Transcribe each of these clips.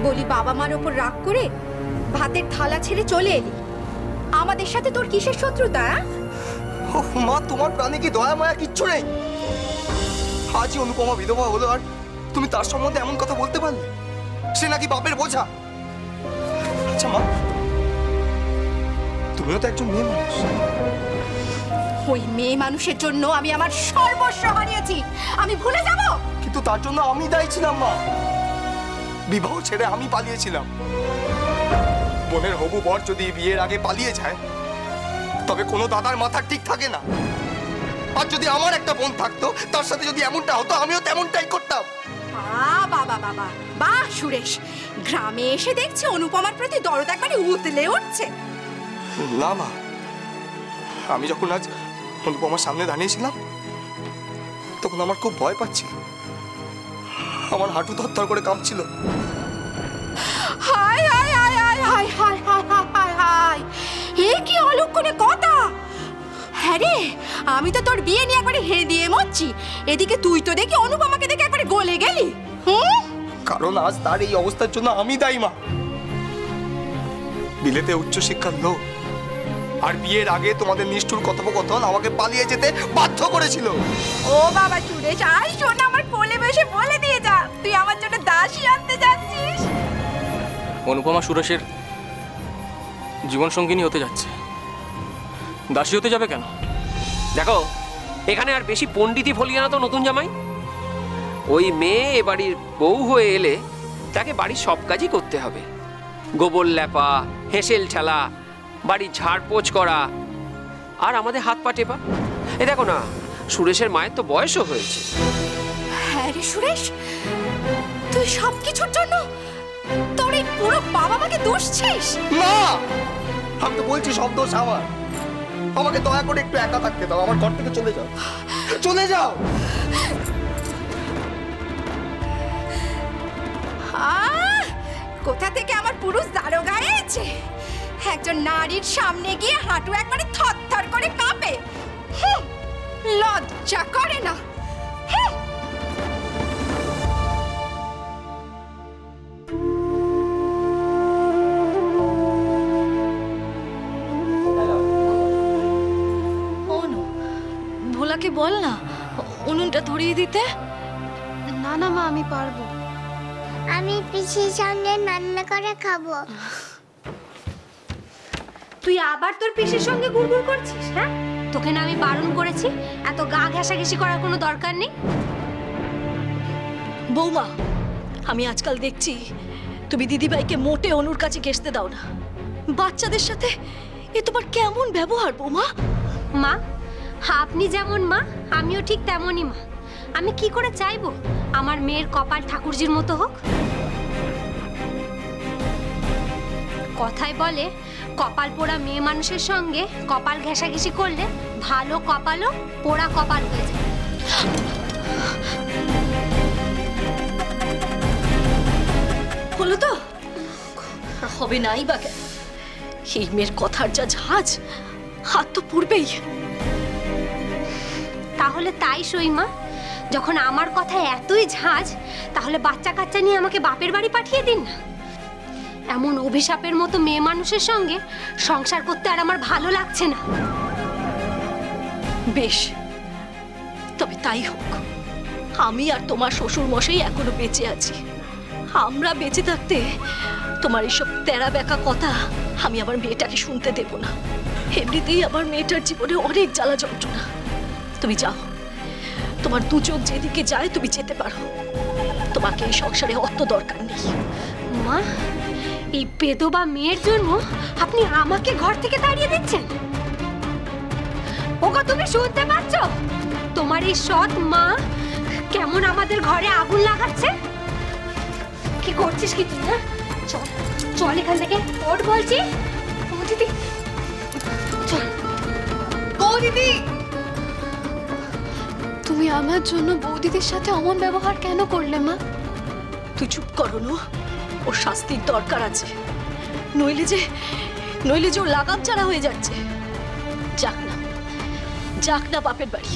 বলি বাবা মার ওপর রাগ করে ভাতের থালা ছেড়ে চলে এলি। আমাদের সাথে তোর কিসের শত্রুতা? মা, তোমার প্রাণে কি দয়া মায়া কিচ্ছু নেই? আজই অনুপমা বিধবা হলো আর তুমি তার সম্বন্ধে এমন কথা বলতে পারলে? সে নাকি বাপের বোঝা। আচ্ছা মা, তুমিও তো একজন মেয়ে মানুষ। ওই মেয়ে মানুষের জন্য আমি আমার সর্বস্ব হারিয়েছি, আমি ভুলে যাব? কিন্তু তার জন্য আমি দায়ী ছিলাম মা। বিবাহ ছেড়ে আমি পালিয়েছিলাম। বোনের হবু বর যদি বিয়ের আগে পালিয়ে যায় তবে কোনো দাদার মাথা ঠিক থাকে না। আর যদি আমার একটা বোন থাকতো, তার সাথে যদি এমনটা হতো, আমিও তেমনটাই করতাম। বাবা বাবা বাহ সুরেশ, গ্রামে এসে দেখছি অনুপমার প্রতি দরদ একবারে উতলে উঠছে। না মা, আমি যখন আজ অনুপমার সামনে দাঁড়িয়েছিলাম তখন আমার খুব ভয় পাচ্ছিল। আমার হাঁটু থরথর করে কাঁপছিল। হায় হায় হায় হায় হায় হায় হায় হায় হায়, এ কি অলক্ষণে কথা! হ্যাঁ রে, আমি তো তোর বিয়ে নিয়ে একবারে হেঁ দিয়ে মরছি, এদিকে তুই তো দেখি অনুপমাকে দেখে একবারে গলে গেলি। কারণ আজ তার এই অবস্থার জন্য আমি দায়ী মা। বিলেতে উচ্চশিক্ষার লোক আর বিয়ের আগে তোমাদের নিষ্ঠুর কথোপকথন আমাকে পালিয়ে যেতে বাধ্য করেছিল। ও বাবা সুরেশ, আয় শোন, আমার কোলে বসে বলে দিয়ে যা তুই আমার জন্য দাসী আনতে যাচ্ছিস। অনুপমা সুরেশের জীবন সঙ্গিনী হতে যাচ্ছে, দাসী হতে যাবে কেন? দেখো, এখানে আর বেশি পণ্ডিতি ফলিয়ে না তো নতুন জামাই। ওই মেয়ে এ বাড়ির বউ হয়ে এলে তাকে বাড়ির সব কাজই করতে হবে। গোবর লেপা, হেঁসেল ঠেলা, বাড়ির ঝাড়পোছ করা, আর আমাদের হাত পা টেপা। এ দেখো না, সুরেশের মায়ের তো বয়সও হয়েছে। হ্যাঁ রে সুরেশ, তুই সব কিছুর জন্য তোর এই পুরো বাবা মাকে দোষছিস? না, আমি তো বলছি সব দোষ আমার। আমাকে দয়া করে একটু একা থাকতে দাও, আমার ঘর থেকে চলে যাও, চলে যাও। কোথা থেকে আমার পুরুষ দারোগা এসেছে? একজন নারীর সামনে গিয়ে হাঁটু একবারে থরথর করে কাঁপে। লজ্জা করে না? ভোলাকে বল না উনুনটা ধরিয়ে দিতে। না না মা, আমি পারবো। আমি পিসির সঙ্গে রান্না করে খাবো। তুই আবার তোর পিসির সঙ্গে গুড়গুড় করছিস? হ্যাঁ, তোকে না আমি বারণ করেছি, এত গা ঘেঁষাঘেঁষি করার কোনো দরকার নেই। বৌমা, আমি আজকাল দেখছি তুমি দিদিভাইকে মোটে অনুর কাছে ঘেঁষতে দাও না। বাচ্চাদের সাথে এ তোমার কেমন ব্যবহার বৌমা? মা, আপনি যেমন মা, আমিও ঠিক তেমনই মা। আমি কি করে চাইবো আমার মেয়ের কপাল ঠাকুরজির মতো হোক? কথায় বলে, কপাল পোড়া মেয়ে মানুষের সঙ্গে কপাল ঘেঁষাঘেঁষি করলে ভালো কপালও পোড়া কপাল হয়ে যায়। হলো তো, হবে নাই বা কেন? এই মেয়ের কথার যা ঝাঁজ, হাত তো পুড়বেই। তাহলে তাই সই মা, যখন আমার কথা এতই ঝাঁজ, তাহলে বাচ্চা কাচ্চা নিয়ে আমাকে বাপের বাড়ি পাঠিয়ে দিন না। এমন অভিশাপের মতো মেয়ে মানুষের সঙ্গে সংসার করতে আর আমার ভালো লাগছে না। বেশ, তবে তাই হোক। আমি আর তোমার শ্বশুর মশাই এখনো বেঁচে আছি। আমরা বেঁচে থাকতে তোমার এইসব তেরা বেঁকা কথা আমি আমার মেয়েটাকে শুনতে দেব না। এমনিতেই আমার মেয়েটার জীবনে অনেক জ্বালা যন্ত্রণা। তুমি যাও, তোমার দু চোখ যেদিকে যায় তুমি যেতে পারো। তোমাকে এই সংসারে অত দরকার নেই। মা, এই বেদবা মেয়ের জন্য আপনি আমাকে ঘর থেকে তাড়িয়ে দিচ্ছেন? ওগো, তুমি শুনতে পাচ্ছ? তোমার এই সৎ মা কেমন আমাদের ঘরে আগুন লাগাচ্ছে। কি করছিস কি তুই? হ্যাঁ, চল চল এখান থেকে, ওঠ বলছি। ও দিদি, চল। ও দিদি, তুমি আমার জন্য বৌদিদির সাথে অমন ব্যবহার কেন করলে মা? তুই চুপ করো না, ওর শাস্তির দরকার আছে। নইলে যে ও লাগাম ছাড়া হয়ে যাচ্ছে। যাক না বাপের বাড়ি,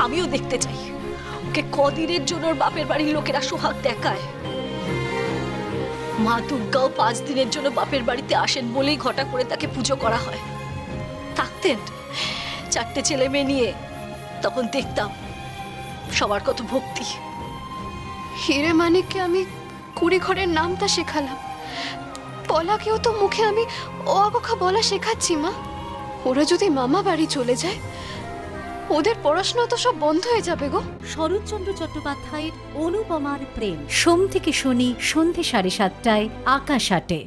আমিও দেখতে চাই ওকে কদিনের জন্য ওর বাপের বাড়ির লোকেরা সোহাগ দেখায়। মা দুর্গাও 5 দিনের জন্য বাপের বাড়িতে আসেন বলেই ঘটা করে তাকে পুজো করা হয়। থাকতেন 4টে ছেলে মেয়ে নিয়ে, তখন দেখতাম সবার কত ভক্তি। হিরে মানিককে আমি কুড়ি ঘরের নামটা শেখালাম, পলাকেও তো মুখে আমি অ আ বলা শেখাচ্ছি মা। ওরা যদি মামা বাড়ি চলে যায়, ওদের পড়াশোনা তো সব বন্ধ হয়ে যাবে গো। শরৎচন্দ্র চট্টোপাধ্যায়ের অনুপমার প্রেম, সোম থেকে শনি সন্ধে 7:30টায় আকাশ আটে।